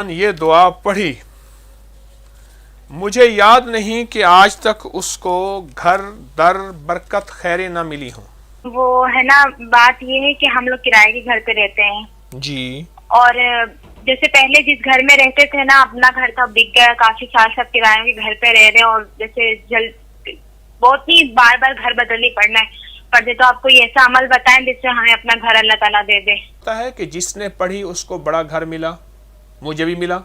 یہ دعا پڑھی، مجھے یاد نہیں کہ آج تک اس کو گھر در برکت خیریں نہ ملی ہوں۔ وہ ہے نا، بات یہ ہے کہ ہم لوگ کرائے کے گھر پہ رہتے ہیں جی اور جیسے پہلے جس گھر میں رہتے تھے نا، اپنا گھر تھا بک گیا، کافی سال سب کرایوں کے گھر پہ رہ رہے ہیں اور جیسے بہت ہی بار بار گھر بدلنی پڑتے، تو آپ کو یہ ایسا عمل بتائیں جس سے ہمیں اپنا گھر اللہ تعالیٰ دے دے۔ پتا ہے کہ جس نے پڑھی اس کو بڑا گھر ملا، مجھے بھی ملا۔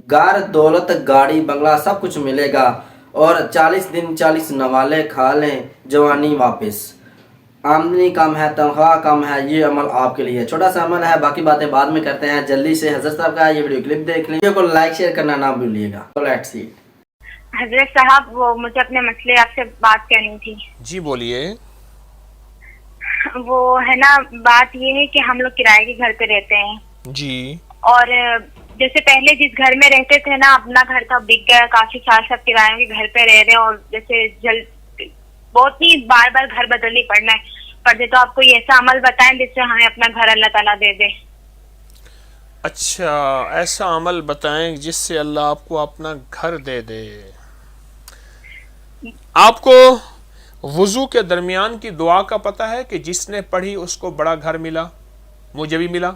گھر، دولت، گاڑی، بنگلہ سب کچھ ملے گا، اور 40 دن 40 نوالے کھا لیں، جوانی واپس۔ آمدنی کم ہے، تنخواہ کم ہے، یہ عمل آپ کے لیے چھوٹا سا عمل ہے، باقی باتیں بعد میں کرتے ہیں۔ جلدی سے حضرت صاحب کا یہ ویڈیو کلپ دیکھ لیں، ویڈیو کو لائک شیئر کرنا نہ بھولیے گا۔ Let's see. حضرت صاحب، وہ مجھے اپنے مسئلے آپ سے بات کرنی تھی۔ جی بولیے۔ وہ ہے نا، بات یہ ہے کہ ہم لوگ کرائے کے گھر پہ رہتے ہیں جی اور جیسے پہلے جس گھر میں رہتے تھے نا، اپنا گھر تھا بک گیا، کافی سال سب کرایوں کے گھر پہ رہ رہے ہیں اور جیسے بہت ہی بار بار گھر بدلنی پڑتے، تو آپ کو یہ ایسا عمل بتائیں جس سے ہمیں اپنا گھر اللہ تعالیٰ دے دے۔ اچھا، ایسا عمل بتائیں جس سے اللہ آپ کو اپنا گھر دے دے۔ آپ کو وضو کے درمیان کی دعا کا پتہ ہے کہ جس نے پڑھی اس کو بڑا گھر ملا، مجھے بھی ملا؟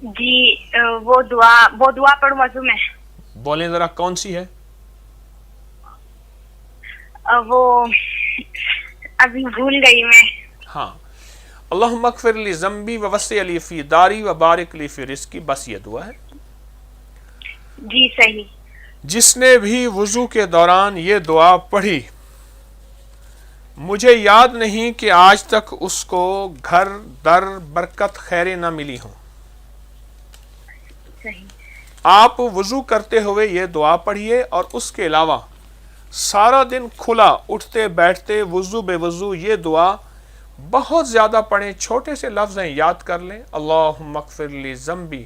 جی، وہ دعا پڑھوں وضو میں؟ بولیں ذرا کون سی ہے؟ وہ ابھی بھول گئی میں۔ ہاں، اللہم اغفر لی ذنبی ووسع لی فی داری وبارک لی فی رزقی، بس یہ دعا ہے۔ جی صحیح۔ جس نے بھی وضو کے دوران یہ دعا پڑھی، مجھے یاد نہیں کہ آج تک اس کو گھر در برکت خیریں نہ ملی ہوں۔ صحیح۔ آپ وضو کرتے ہوئے یہ دعا پڑھیے اور اس کے علاوہ سارا دن کھلا اٹھتے بیٹھتے وضو بے وضو یہ دعا بہت زیادہ پڑھیں۔ چھوٹے سے لفظ ہیں، یاد کر لیں، اللہم اغفر لی ذنبی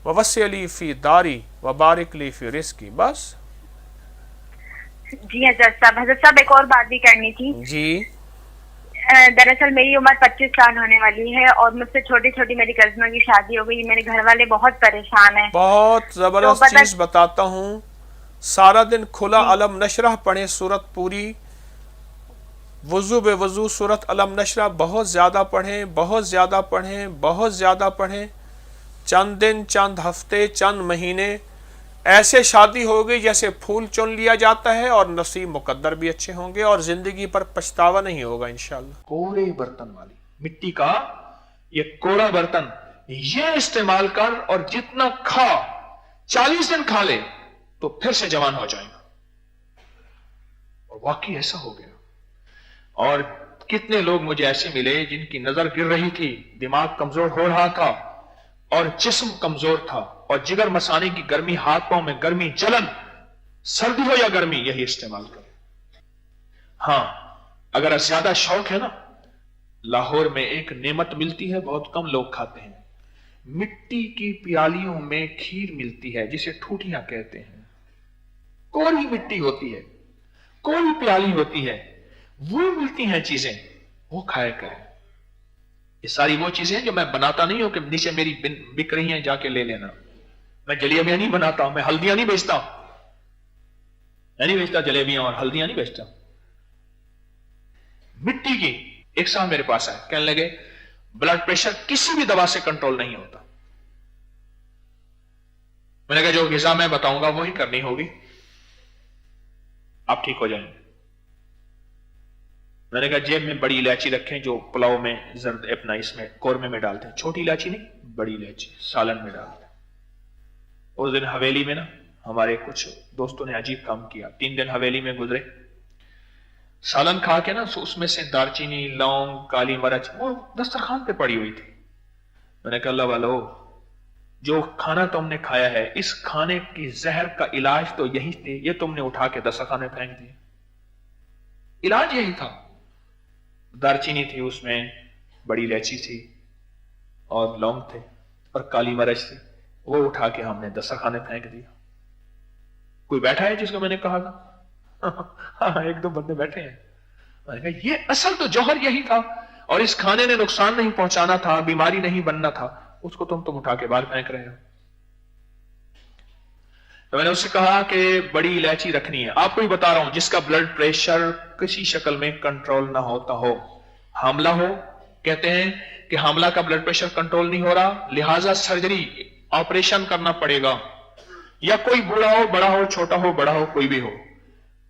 ووسع لی فی داری وبارک لی فی رزقی، بس۔ جی حضرت صاحب ایک اور بات بھی کرنی تھی۔ جی دراصل میری عمر 25 سال ہونے والی ہے اور مجھ سے چھوٹی چھوٹی میری کزنوں کی شادی ہو گئی۔ میرے گھر والے بہت پریشان ہیں۔ بہت زبردست چیز بتاتا ہوں، سارا دن کھلا علم نشرح پڑھیں، سورت پوری، وضو بے وضو سورت علم نشرح بہت زیادہ پڑھیں، بہت زیادہ پڑھیں، بہت زیادہ پڑھیں۔ چند دن، چند ہفتے، چند مہینے ایسے شادی ہوگی جیسے پھول چن لیا جاتا ہے، اور نصیب مقدر بھی اچھے ہوں گے اور زندگی پر پچھتاوا نہیں ہوگا انشاءاللہ۔ کوڑے برتن والی مٹی کا یہ کوڑا برتن یہ استعمال کر، اور جتنا کھا 40 دن کھا لے تو پھر سے جوان ہو جائے گا۔ اور واقعی ایسا ہو گیا۔ اور کتنے لوگ مجھے ایسے ملے جن کی نظر گر رہی تھی، دماغ کمزور ہو رہا تھا اور جسم کمزور تھا، اور جگر مسانے کی گرمی، ہاتھ پاؤں میں گرمی، جلن، سردی ہو یا گرمی، یہی استعمال کریں۔ ہاں، اگر زیادہ شوق ہے نا، لاہور میں ایک نعمت ملتی ہے، بہت کم لوگ کھاتے ہیں، مٹی کی پیالیوں میں کھیر ملتی ہے جسے ٹھوٹیاں کہتے ہیں۔ کوری مٹی ہوتی ہے، کوری پیالی ہوتی ہے، وہ ملتی ہیں چیزیں، وہ کھایا کریں۔ یہ ساری وہ چیزیں جو میں بناتا نہیں ہوں کہ نیچے میری بک رہی ہیں جا کے لے لینا۔ میں جلیبیاں نہیں بناتا ہوں، میں ہلدیاں نہیں بیچتا ہوں، میں نہیں بیچتا جلیبیاں اور ہلدیاں نہیں بیچتا۔ مٹی کی ایک صاحب میرے پاس آئے، کہنے لگے بلڈ پریشر کسی بھی دوا سے کنٹرول نہیں ہوتا۔ میں نے کہا جو غذا میں بتاؤں گا وہی کرنی ہوگی، آپ ٹھیک ہو جائیں گے۔ میں نے کہا جیب میں بڑی الائچی رکھیں جو پلاؤ میں زرد اپنا اس میں قورمے میں ڈالتے ہیں، چھوٹی الائچی نہیں، بڑی الائچی سالن میں ڈالتے ہیں۔ اس دن حویلی میں نا ہمارے کچھ دوستوں نے عجیب کام کیا، 3 دن حویلی میں گزرے، سالن کھا کے نا اس میں سے دارچینی، لونگ، کالی مرچ وہ دسترخوان پہ پڑی ہوئی تھی۔ میں نے کہا اللہ والو، جو کھانا تم نے کھایا ہے اس کھانے کی زہر کا علاج تو یہی تھی، یہ تم نے اٹھا کے دسترخوان میں پھینک دیا۔ علاج یہی تھا، دارچینی تھی، اس میں بڑی الائچی تھی اور لونگ تھے اور کالی مرچ تھی، وہ اٹھا کے ہم نے دسترخوان میں پھینک دیا۔ کوئی بیٹھا ہے جس کو میں نے کہا تھا؟ ہاں، 1-2 بندے بیٹھے ہیں۔ میں نے کہا یہ اصل تو جوہر یہی تھا، اور اس کھانے نے نقصان نہیں پہنچانا تھا، بیماری نہیں بننا تھا، اس کو تم اٹھا کے باہر پھینک رہے ہو۔ تو میں نے اس سے کہا کہ بڑی الائچی رکھنی ہے. آپ کو ہی بتا رہا ہوں جس کا بلڈ پریشر کسی شکل میں کنٹرول نہ ہوتا ہو, حاملہ ہو, کہتے ہیں کہ حاملہ کا بلڈ پریشر کنٹرول نہیں ہو رہا لہذا سرجری آپریشن کرنا پڑے گا, یا کوئی بوڑھا ہو, بڑا ہو, چھوٹا ہو, بڑا ہو, کوئی بھی ہو,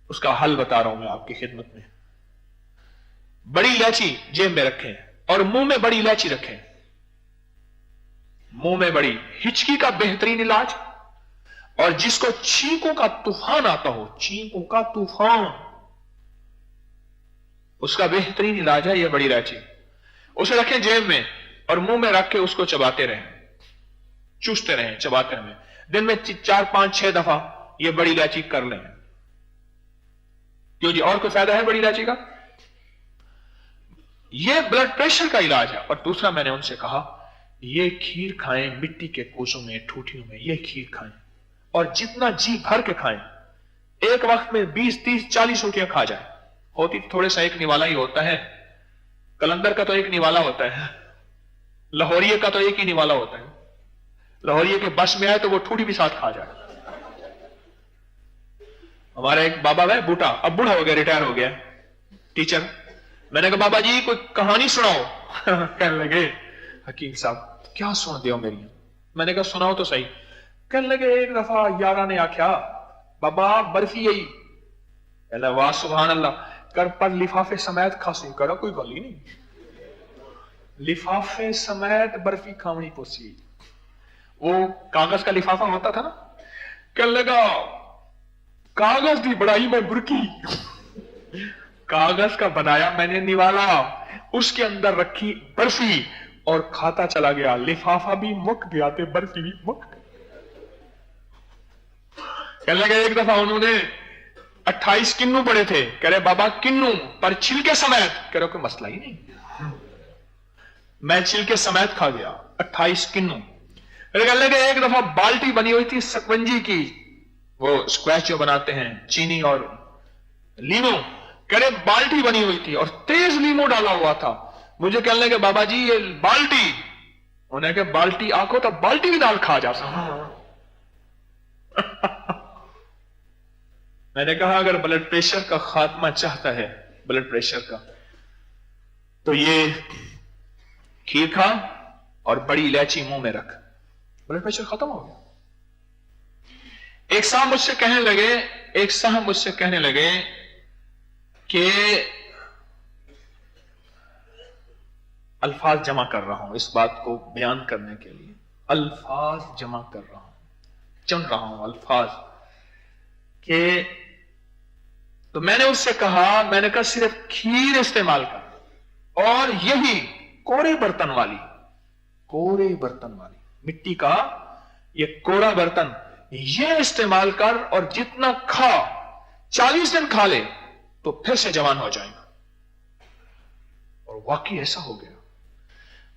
اس کا حل بتا رہا ہوں میں آپ کی خدمت میں. بڑی الائچی جیب میں رکھیں اور منہ میں بڑی الائچی رکھیں, منہ میں بڑی. ہچکی کا بہترین علاج, اور جس کو چھینکوں کا طوفان آتا ہو, چھینکوں کا طوفان, اس کا بہترین علاج ہے یہ بڑی الائچی. اسے رکھیں جیب میں اور منہ میں رکھ کے اس کو چباتے رہیں, چوستے رہیں, چباتے رہیں. دن میں 4 5 6 دفعہ یہ بڑی الائچی کر لیں. کیوں جی, اور کوئی فائدہ ہے بڑی الائچی کا؟ یہ بلڈ پریشر کا علاج ہے. اور دوسرا میں نے ان سے کہا یہ کھیر کھائیں مٹی کے کوسوں میں, ٹھوٹیوں میں, یہ کھیر کھائیں اور جتنا جی بھر کے کھائیں. ایک وقت میں 20 30 40 روٹیاں کھا جائیں. ہوتی تھوڑے سا ایک نوالا ہی ہوتا ہے, کلندر کا تو ایک نوالا ہوتا ہے, لاہوریے کا تو ایک ہی نوالا ہوتا ہے. لاہوریے کے بس میں آئے تو وہ ٹھوٹی بھی ساتھ کھا جائے. ہمارا ایک بابا ہے بوٹا, اب بوڑھا ہو گیا, ریٹائر ہو گیا, ٹیچر. میں نے کہا بابا جی کوئی کہانی سناؤ. کہنے لگے حکیم صاحب کیا سن دیو میری. میں نے کہا سناؤ تو صحیح. کہنے لگے ایک دفعہ یارہ نے آخیا بابا برفی آئی. کہنا واہ سبحان اللہ, کر پر لفافے سمیت کھاسوں. کرا کوئی گل ہی نہیں, لفافے سمیت برفی کھاونی پوسی. وہ کاغذ کا لفافہ ہوتا تھا نا. کہنے لگا کاغذ کی بڑائی میں برکی, کاغذ کا بنایا میں نے نوالا, اس کے اندر رکھی برفی اور کھاتا چلا گیا. لفافہ بھی مک گیا تے برفی بھی مک. کہنے لگے ایک دفعہ انہوں نے 28 کنو پڑے تھے. کہہ رہے بابا کنو پر چھلکے سمیت. کہہ رہے کوئی مسئلہ ہی نہیں, میں چھلکے سمیت کھا گیا 28 کنو. کہنے لگے ایک دفعہ بالٹی بنی ہوئی تھی سکنجی کی, وہ اسکویش جو بناتے ہیں چینی اور لیمو. کہہ رہے بالٹی بنی ہوئی تھی اور تیز لیمو ڈالا ہوا تھا. مجھے کہنے لگے بابا جی یہ بالٹی, انہیں کہ بالٹی آنکھو تو بالٹی بھی ڈال کھا جا سکتا. میں نے کہا اگر بلڈ پریشر کا خاتمہ چاہتا ہے, بلڈ پریشر کا, تو یہ کھیر کھا اور بڑی الائچی منہ میں رکھ, بلڈ پریشر ختم ہو گیا. ایک صاحب مجھ سے کہنے لگے کہ الفاظ جمع کر رہا ہوں اس بات کو بیان کرنے کے لیے, الفاظ جمع کر رہا ہوں, چن رہا ہوں الفاظ کہ. تو میں نے اس سے کہا, میں نے کہا صرف کھیر استعمال کر اور یہی کوڑے برتن والی مٹی کا یہ کوڑا برتن یہ استعمال کر اور جتنا کھا 40 دن کھا لے تو پھر سے جوان ہو جائے گا. اور واقعی ایسا ہو گیا.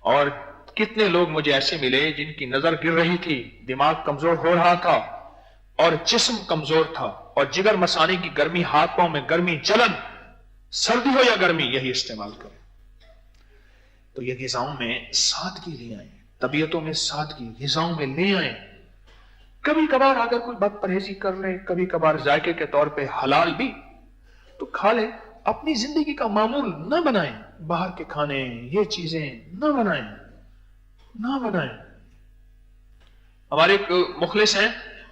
اور کتنے لوگ مجھے ایسے ملے جن کی نظر گر رہی تھی, دماغ کمزور ہو رہا تھا اور جسم کمزور تھا اور جگر مسانے کی گرمی, ہاتھ پاؤں میں گرمی, جلن, سردی ہو یا گرمی, یہی استعمال کریں. تو یہ غذاؤں میں سادگی لے آئیں, طبیعتوں میں سادگی غذاؤں میں لے آئیں. کبھی کبھار اگر کوئی بد پرہیزی کر لے, کبھی کبھار ذائقے کے طور پہ حلال بھی تو کھا لے. اپنی زندگی کا معمول نہ بنائیں, باہر کے کھانے یہ چیزیں نہ بنائیں. ہمارے ایک مخلص ہیں,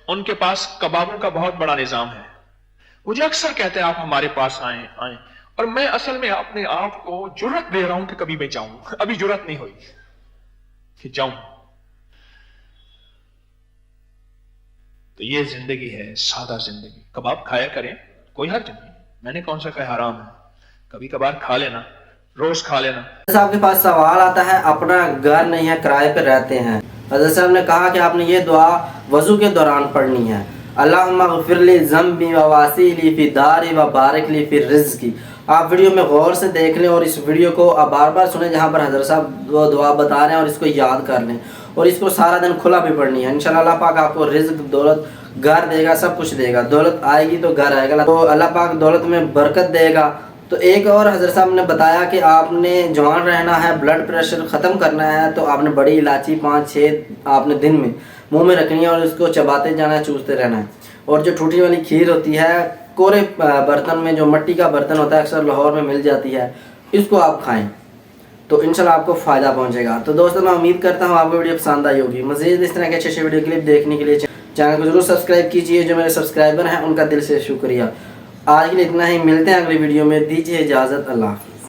ان کے پاس کبابوں کا بہت بڑا نظام ہے. مجھے اکثر کہتے ہیں آپ ہمارے پاس آئیں, اور میں اصل میں اپنے آپ کو جرأت دے رہا ہوں کہ کبھی میں جاؤں. ابھی جرأت نہیں ہوئی کہ جاؤں. تو یہ زندگی ہے, سادہ زندگی. کباب کھایا کریں, کوئی حرج نہیں, میں نے کون سا کہا حرام ہے. کبھی کبھار کھا لینا, روز کھا لینا. صاحب کے پاس سوال آتا ہے, اپنا گھر نہیں ہے, کرائے پہ رہتے ہیں. حضرت صاحب نے کہا کہ آپ نے یہ دعا وضو کے دوران پڑھنی ہے, اللہم اغفر لی ذنبی و واسی فی داری و بارک لی فی رزقی. آپ ویڈیو میں غور سے دیکھ لیں اور اس ویڈیو کو آپ بار بار سنیں جہاں پر حضرت صاحب وہ دعا بتا رہے ہیں, اور اس کو یاد کر لیں, اور اس کو سارا دن کھلا بھی پڑھنی ہے. انشاءاللہ اللہ پاک آپ کو رزق, دولت, گھر دے گا, سب کچھ دے گا. دولت آئے گی تو گھر آئے گا, تو اللہ پاک دولت میں برکت دے گا. تو ایک اور حضرت صاحب نے بتایا کہ آپ نے جوان رہنا ہے, بلڈ پریشر ختم کرنا ہے, تو آپ نے بڑی الائچی 5 6 آپ نے دن میں منہ میں رکھنی ہے اور اس کو چباتے جانا ہے, چوستے رہنا ہے. اور جو ٹوٹی والی کھیر ہوتی ہے کورے برتن میں، جو مٹی کا برتن ہوتا ہے اکثر لاہور میں مل جاتی ہے، اس کو آپ کھائیں تو انشاءاللہ آپ کو فائدہ پہنچے گا۔ تو دوستوں میں امید کرتا ہوں آپ کو ویڈیو پسند آئی ہوگی۔ مزید اس طرح کے اچھے ویڈیو کلپ دیکھنے کے لیے چینل کو ضرور سبسکرائب کیجئے۔ جو میرے سبسکرائبر ہیں ان کا دل سے شکریہ۔ آج کے لیے اتنا ہی، ملتے ہیں اگلی ویڈیو میں، دیجیے اجازت، اللہ حافظ۔